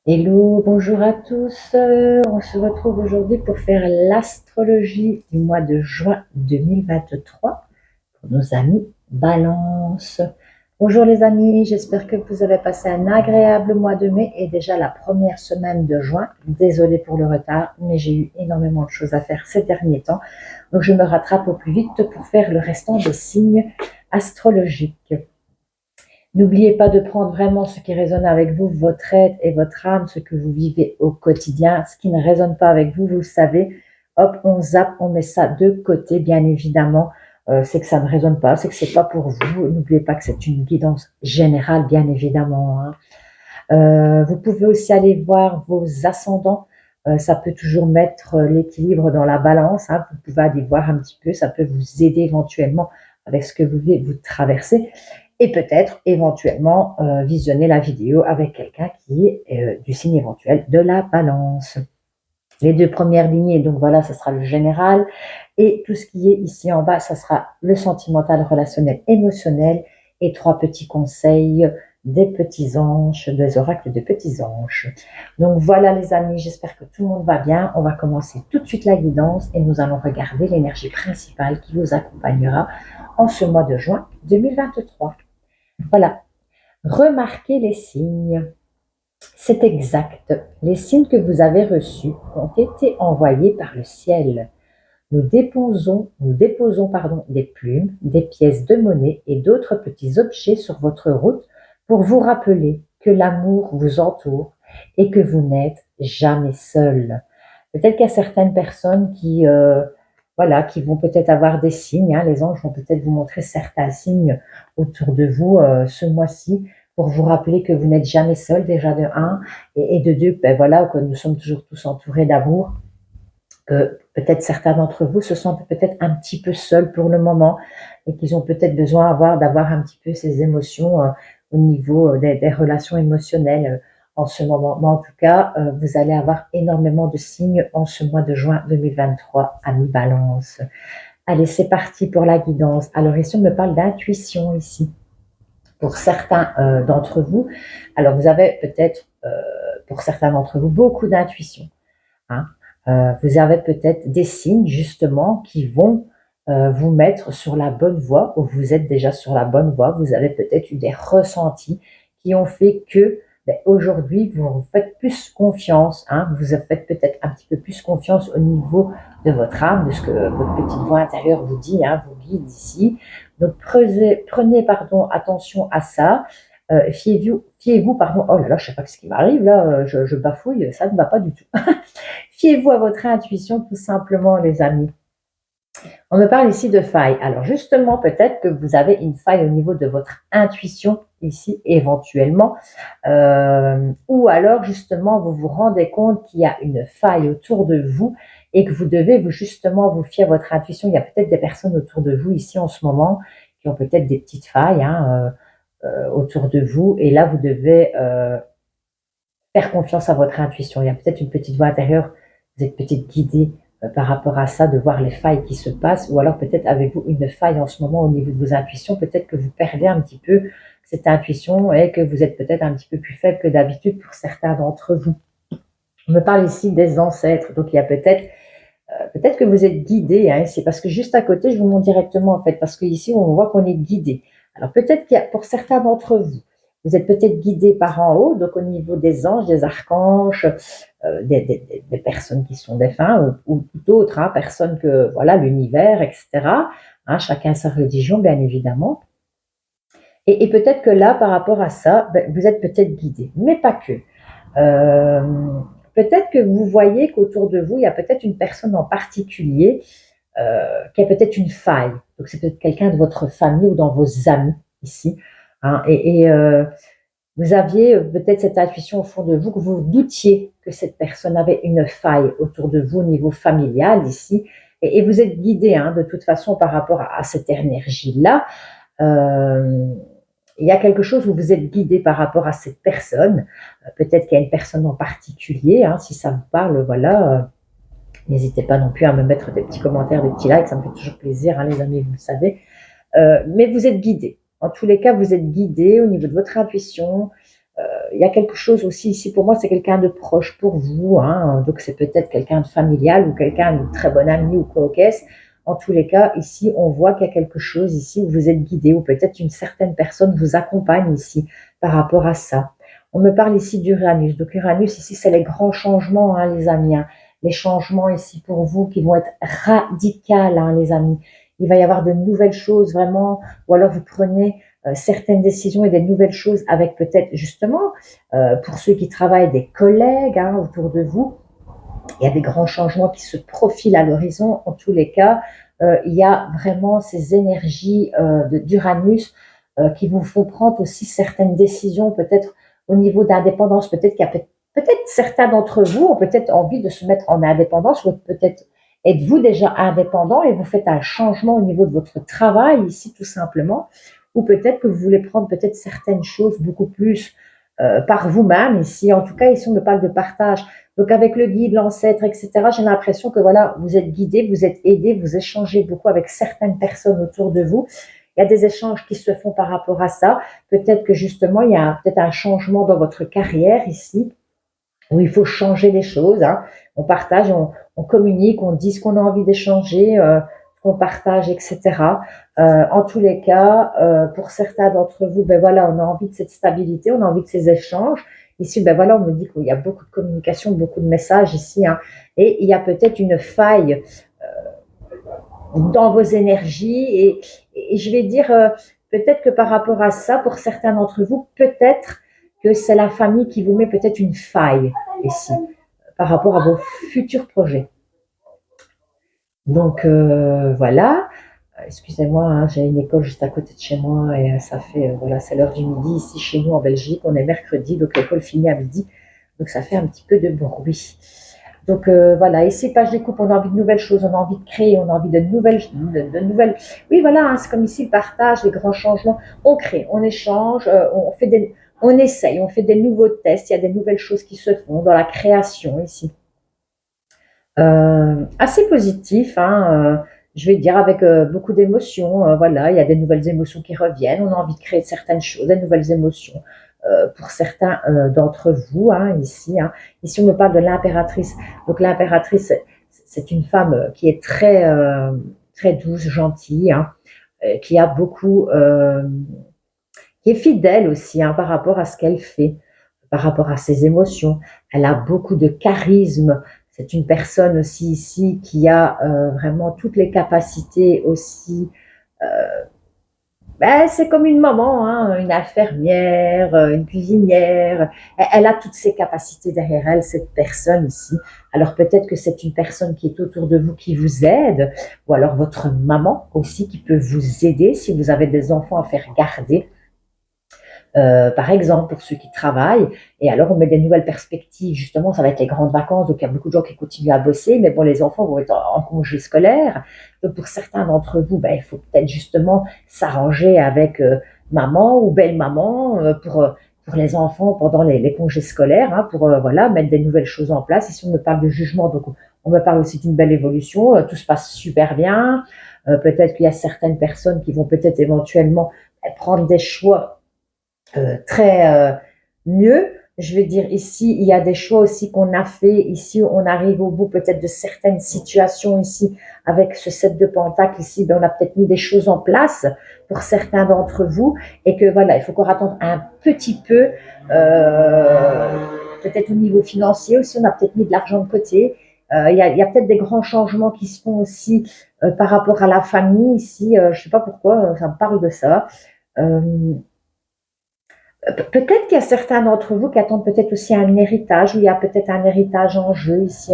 Hello, bonjour à tous. On se retrouve aujourd'hui pour faire l'astrologie du mois de juin 2023 pour nos amis Balance. Bonjour les amis, j'espère que vous avez passé un agréable mois de mai et déjà la première semaine de juin. Désolée pour le retard, mais j'ai eu énormément de choses à faire ces derniers temps. Donc je me rattrape au plus vite pour faire le restant des signes astrologiques. N'oubliez pas de prendre vraiment ce qui résonne avec vous, votre être et votre âme, ce que vous vivez au quotidien. Ce qui ne résonne pas avec vous, vous le savez, hop, on zappe, on met ça de côté, bien évidemment. C'est que ça ne résonne pas, c'est que c'est pas pour vous. N'oubliez pas que c'est une guidance générale, bien évidemment, hein. Vous pouvez aussi aller voir vos ascendants. Ça peut toujours mettre l'équilibre dans la balance, hein. Vous pouvez aller voir un petit peu, ça peut vous aider éventuellement avec ce que vous traversez et peut-être éventuellement visionner la vidéo avec quelqu'un qui est du signe éventuel de la balance. Les deux premières lignées, donc voilà, ça sera le général et tout ce qui est ici en bas, ça sera le sentimental, relationnel, émotionnel et trois petits conseils des petits anges, des oracles de petits anges. Donc voilà les amis, j'espère que tout le monde va bien. On va commencer tout de suite la guidance et nous allons regarder l'énergie principale qui vous accompagnera en ce mois de juin 2023. Voilà, remarquez les signes. C'est exact. Les signes que vous avez reçus ont été envoyés par le ciel. Nous déposons des plumes, des pièces de monnaie et d'autres petits objets sur votre route pour vous rappeler que l'amour vous entoure et que vous n'êtes jamais seul. Peut-être qu'il y a certaines personnes voilà, qui vont peut-être avoir des signes, hein. Les anges vont peut-être vous montrer certains signes autour de vous ce mois-ci pour vous rappeler que vous n'êtes jamais seul, déjà de un, et de deux, ben voilà, que nous sommes toujours tous entourés d'amour, que peut-être certains d'entre vous se sentent peut-être un petit peu seuls pour le moment et qu'ils ont peut-être besoin d'avoir un petit peu ces émotions au niveau des relations émotionnelles en ce moment. Mais en tout cas, vous allez avoir énormément de signes en ce mois de juin 2023 à mi-balance. Allez, c'est parti pour la guidance. Alors ici, on me parle d'intuition ici. Pour certains d'entre vous, alors vous avez peut-être, pour certains d'entre vous, beaucoup d'intuition, hein. Vous avez peut-être des signes justement qui vont vous mettre sur la bonne voie ou vous êtes déjà sur la bonne voie. Vous avez peut-être eu des ressentis qui ont fait que aujourd'hui vous vous faites plus confiance, hein. Vous faites peut-être un petit peu plus confiance au niveau de votre âme, de ce que votre petite voix intérieure vous dit, hein, vous guide ici. Donc prenez attention à ça. Fiez-vous, pardon, oh là là, je sais pas ce qui m'arrive là, je bafouille, ça ne va pas du tout. Fiez-vous à votre intuition tout simplement, les amis. On me parle ici de faille. Alors justement, peut-être que vous avez une faille au niveau de votre intuition ici éventuellement, ou alors justement vous vous rendez compte qu'il y a une faille autour de vous et que vous devez justement vous fier à votre intuition. Il y a peut-être des personnes autour de vous ici en ce moment qui ont peut-être des petites failles, hein, autour de vous et là vous devez faire confiance à votre intuition. Il y a peut-être une petite voix intérieure, vous êtes peut-être guidé par rapport à ça, de voir les failles qui se passent, ou alors peut-être avez-vous une faille en ce moment au niveau de vos intuitions, peut-être que vous perdez un petit peu cette intuition et que vous êtes peut-être un petit peu plus faible que d'habitude pour certains d'entre vous. On me parle ici des ancêtres, donc il y a peut-être que vous êtes guidé, hein, c'est parce que juste à côté, je vous montre directement en fait, parce qu'ici on voit qu'on est guidé. Alors peut-être qu'il y a pour certains d'entre vous, vous êtes peut-être guidé par en haut, donc au niveau des anges, des archanges, des personnes qui sont défunts ou tout autre, hein, personnes que voilà l'univers, etc. Hein, chacun sa religion, bien évidemment. Et peut-être que là, par rapport à ça, vous êtes peut-être guidé, mais pas que. Euh, Peut-être que vous voyez qu'autour de vous, il y a peut-être une personne en particulier qui a peut-être une faille. Donc c'est peut-être quelqu'un de votre famille ou dans vos amis ici, hein. Vous aviez peut-être cette intuition au fond de vous que vous doutiez que cette personne avait une faille autour de vous au niveau familial ici. Et vous êtes guidé, hein, de toute façon par rapport à cette énergie-là. Euh, il y a quelque chose où vous êtes guidé par rapport à cette personne. Peut-être qu'il y a une personne en particulier, hein, si ça vous parle, voilà. N'hésitez pas non plus à me mettre des petits commentaires, des petits likes, ça me fait toujours plaisir, hein, les amis, vous le savez. Mais vous êtes guidé. En tous les cas, vous êtes guidé au niveau de votre intuition. il y a quelque chose aussi ici, pour moi, c'est quelqu'un de proche pour vous, hein, donc c'est peut-être quelqu'un de familial ou quelqu'un de très bon ami ou quoi qu'est-ce. En tous les cas, ici, on voit qu'il y a quelque chose ici où vous êtes guidé ou peut-être une certaine personne vous accompagne ici par rapport à ça. On me parle ici d'Uranus. Donc Uranus, ici, c'est les grands changements, hein, les amis, hein. Les changements ici pour vous qui vont être radicaux, hein, les amis. Il va y avoir de nouvelles choses vraiment, ou alors vous prenez certaines décisions et des nouvelles choses avec peut-être justement, pour ceux qui travaillent, des collègues, hein, autour de vous. Il y a des grands changements qui se profilent à l'horizon. En tous les cas, il y a vraiment ces énergies d'Uranus qui vous font prendre aussi certaines décisions, peut-être au niveau d'indépendance. Peut-être qu'il y a peut-être certains d'entre vous ont peut-être envie de se mettre en indépendance, ou peut-être êtes-vous déjà indépendant et vous faites un changement au niveau de votre travail ici tout simplement, ou peut-être que vous voulez prendre peut-être certaines choses beaucoup plus par vous-même ici. En tout cas, ici on me parle de partage. Donc avec le guide, l'ancêtre, etc., j'ai l'impression que voilà, vous êtes guidé, vous êtes aidé, vous échangez beaucoup avec certaines personnes autour de vous. Il y a des échanges qui se font par rapport à ça. Peut-être que justement, il y a peut-être un changement dans votre carrière ici, où il faut changer les choses, hein. On partage, on communique, on dit ce qu'on a envie d'échanger, qu'on partage, etc. En tous les cas, pour certains d'entre vous, ben voilà, on a envie de cette stabilité, on a envie de ces échanges. Ici, ben voilà, on me dit qu'il y a beaucoup de communication, beaucoup de messages ici, hein, et il y a peut-être une faille dans vos énergies. Et je vais dire, peut-être que par rapport à ça, pour certains d'entre vous, peut-être que c'est la famille qui vous met peut-être une faille ici, par rapport à vos futurs projets. Donc voilà. Excusez-moi, hein, j'ai une école juste à côté de chez moi et ça fait, voilà, c'est l'heure du midi ici chez nous en Belgique. On est mercredi, donc l'école finit à midi. Donc ça fait un petit peu de bruit. Donc voilà, ici, page découpe, on a envie de nouvelles choses, on a envie de créer, on a envie de nouvelles. Oui, voilà, hein, c'est comme ici le partage, les grands changements. On crée, on échange, on essaye, on fait des nouveaux tests. Il y a des nouvelles choses qui se font dans la création ici. Assez positif, hein, je vais dire avec beaucoup d'émotions. Voilà, il y a des nouvelles émotions qui reviennent. On a envie de créer certaines choses, des nouvelles émotions. Pour certains d'entre vous, hein, ici, hein. Ici, on me parle de l'impératrice. Donc, l'impératrice, c'est une femme qui est très, très douce, gentille, hein, qui a beaucoup, qui est fidèle aussi, hein, par rapport à ce qu'elle fait, par rapport à ses émotions. Elle a beaucoup de charisme. C'est une personne aussi ici qui a vraiment toutes les capacités aussi. euh, Ben, c'est comme une maman, hein, une infirmière, une cuisinière. Elle a toutes ces capacités derrière elle, cette personne ici. Alors peut-être que c'est une personne qui est autour de vous qui vous aide, ou alors votre maman aussi qui peut vous aider si vous avez des enfants à faire garder. Par exemple, pour ceux qui travaillent. Et alors, on met des nouvelles perspectives. Justement, ça va être les grandes vacances, donc il y a beaucoup de gens qui continuent à bosser, mais bon, les enfants vont être en congé scolaire. Donc, pour certains d'entre vous, ben, il faut peut-être justement s'arranger avec maman ou belle-maman pour les enfants pendant les congés scolaires, hein, pour voilà, mettre des nouvelles choses en place. Ici, on me parle de jugement, donc on me parle aussi d'une belle évolution. Tout se passe super bien. Peut-être qu'il y a certaines personnes qui vont peut-être éventuellement prendre des choix très mieux. Je vais dire ici, il y a des choix aussi qu'on a fait. Ici, on arrive au bout peut-être de certaines situations ici avec ce 7 de Pentacle ici. Ben, on a peut-être mis des choses en place pour certains d'entre vous et que voilà, il faut qu'on attende un petit peu, peut-être au niveau financier aussi. On a peut-être mis de l'argent de côté. Il y a peut-être des grands changements qui se font aussi par rapport à la famille ici. Je ne sais pas pourquoi, ça me parle de ça. Euh, Peut-être qu'il y a certains d'entre vous qui attendent peut-être aussi un héritage, ou il y a peut-être un héritage en jeu ici.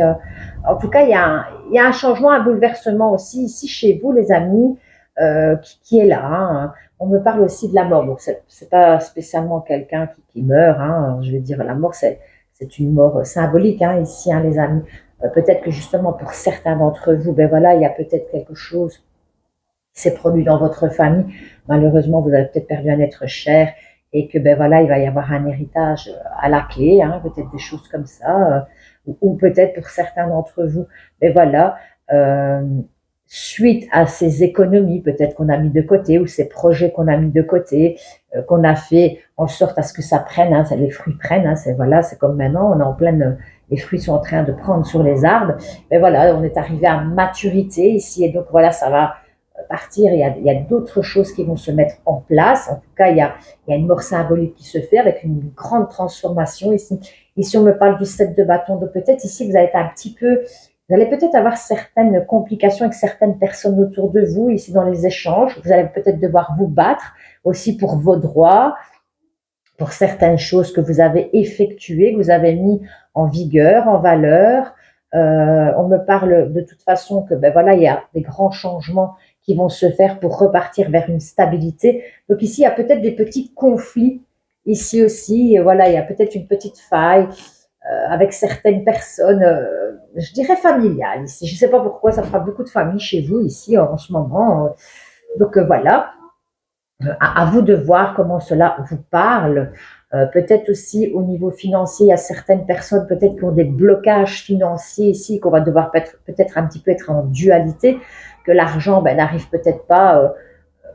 En tout cas, il y a un changement, un bouleversement aussi ici chez vous, les amis, qui est là, hein. On me parle aussi de la mort. Donc, c'est pas spécialement quelqu'un qui meurt, hein. Je veux dire, la mort, c'est une mort symbolique, hein, ici, hein, les amis. Peut-être que justement, pour certains d'entre vous, ben voilà, il y a peut-être quelque chose qui s'est produit dans votre famille. Malheureusement, vous avez peut-être perdu un être cher et que ben voilà, il va y avoir un héritage à la clé, hein, peut-être des choses comme ça, ou peut-être pour certains d'entre vous, mais voilà, euh, suite à ces économies peut-être qu'on a mis de côté ou ces projets qu'on a mis de côté, qu'on a fait en sorte à ce que ça prenne, hein, les fruits prennent, hein, c'est comme maintenant, on est en pleine, les fruits sont en train de prendre sur les arbres, mais voilà, on est arrivé à maturité ici et donc voilà, ça va partir, il y a d'autres choses qui vont se mettre en place, en tout cas il y a une mort symbolique qui se fait avec une grande transformation ici. Ici on me parle du 7 de bâton, donc peut-être ici vous allez être un petit peu, vous allez peut-être avoir certaines complications avec certaines personnes autour de vous, ici dans les échanges. Vous allez peut-être devoir vous battre aussi pour vos droits, pour certaines choses que vous avez effectuées, que vous avez mis en vigueur, en valeur. On me parle de toute façon que ben voilà, il y a des grands changements qui vont se faire pour repartir vers une stabilité. Donc ici, il y a peut-être des petits conflits. Ici aussi, voilà, il y a peut-être une petite faille avec certaines personnes, je dirais familiales ici. Je ne sais pas pourquoi, ça fera beaucoup de familles chez vous ici en ce moment. Donc voilà, à vous de voir comment cela vous parle. Peut-être aussi au niveau financier, il y a certaines personnes peut-être qui ont des blocages financiers ici, qu'on va devoir peut-être un petit peu être en dualité, que l'argent n'arrive peut-être pas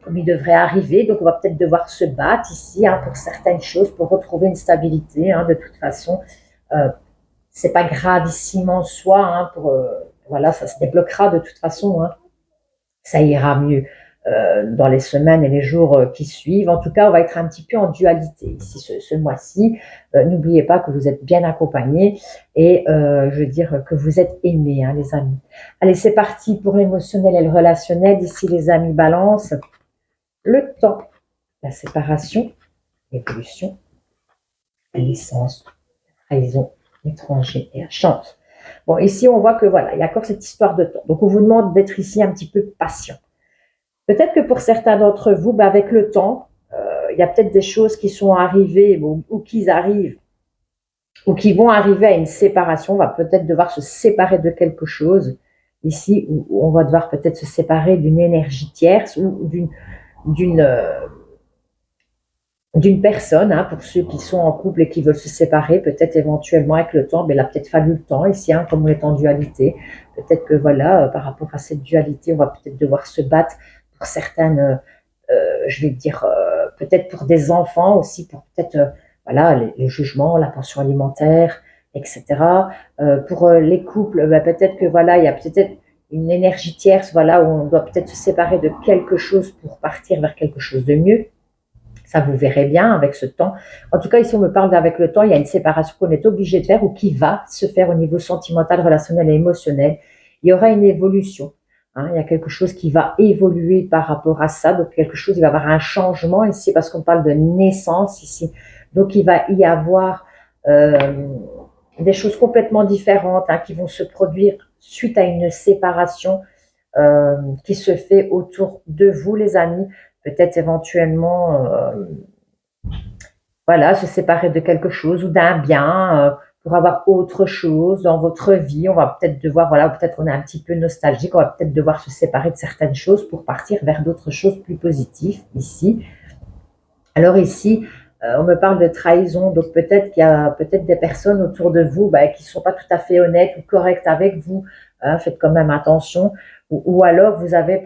comme il devrait arriver. Donc on va peut-être devoir se battre ici hein, pour certaines choses, pour retrouver une stabilité. Hein, de toute façon, c'est pas gravissime en soi. Hein, voilà, ça se débloquera de toute façon. Hein, ça ira mieux dans les semaines et les jours qui suivent. En tout cas, on va être un petit peu en dualité ici ce mois-ci. N'oubliez pas que vous êtes bien accompagnés et je veux dire que vous êtes aimés, hein, les amis. Allez, c'est parti pour l'émotionnel et le relationnel. Ici, les amis, balance le temps, la séparation, l'évolution, la licence, la trahison, l'étranger et la chance. Bon, ici, on voit que voilà, il y a encore cette histoire de temps. Donc, on vous demande d'être ici un petit peu patient. Peut-être que pour certains d'entre vous, avec le temps, il y a peut-être des choses qui sont arrivées ou qui arrivent ou qui vont arriver à une séparation. On va peut-être devoir se séparer de quelque chose ici, où on va devoir peut-être se séparer d'une énergie tierce ou d'une personne, hein, pour ceux qui sont en couple et qui veulent se séparer, peut-être éventuellement avec le temps, mais il a peut-être fallu le temps ici, hein, comme on est en dualité. Peut-être que voilà, par rapport à cette dualité, on va peut-être devoir se battre pour certaines, je vais dire, peut-être pour des enfants aussi, pour peut-être, voilà, les jugements, la pension alimentaire, etc. Pour les couples, peut-être que voilà, il y a peut-être une énergie tierce, voilà, où on doit peut-être se séparer de quelque chose pour partir vers quelque chose de mieux. Ça, vous verrez bien avec ce temps. En tout cas, ici, on me parle d'avec le temps, il y a une séparation qu'on est obligé de faire ou qui va se faire au niveau sentimental, relationnel et émotionnel. Il y aura une évolution. Hein, il y a quelque chose qui va évoluer par rapport à ça. Donc, quelque chose, il va y avoir un changement ici parce qu'on parle de naissance ici. Donc, il va y avoir des choses complètement différentes hein, qui vont se produire suite à une séparation qui se fait autour de vous, les amis. Peut-être éventuellement, voilà, se séparer de quelque chose ou d'un bien pour avoir autre chose dans votre vie. On va peut-être devoir, voilà, peut-être on est un petit peu nostalgique, on va peut-être devoir se séparer de certaines choses pour partir vers d'autres choses plus positives ici. Alors ici, on me parle de trahison, donc peut-être qu'il y a peut-être des personnes autour de vous qui ne sont pas tout à fait honnêtes ou correctes avec vous. Hein, faites quand même attention. Ou alors vous avez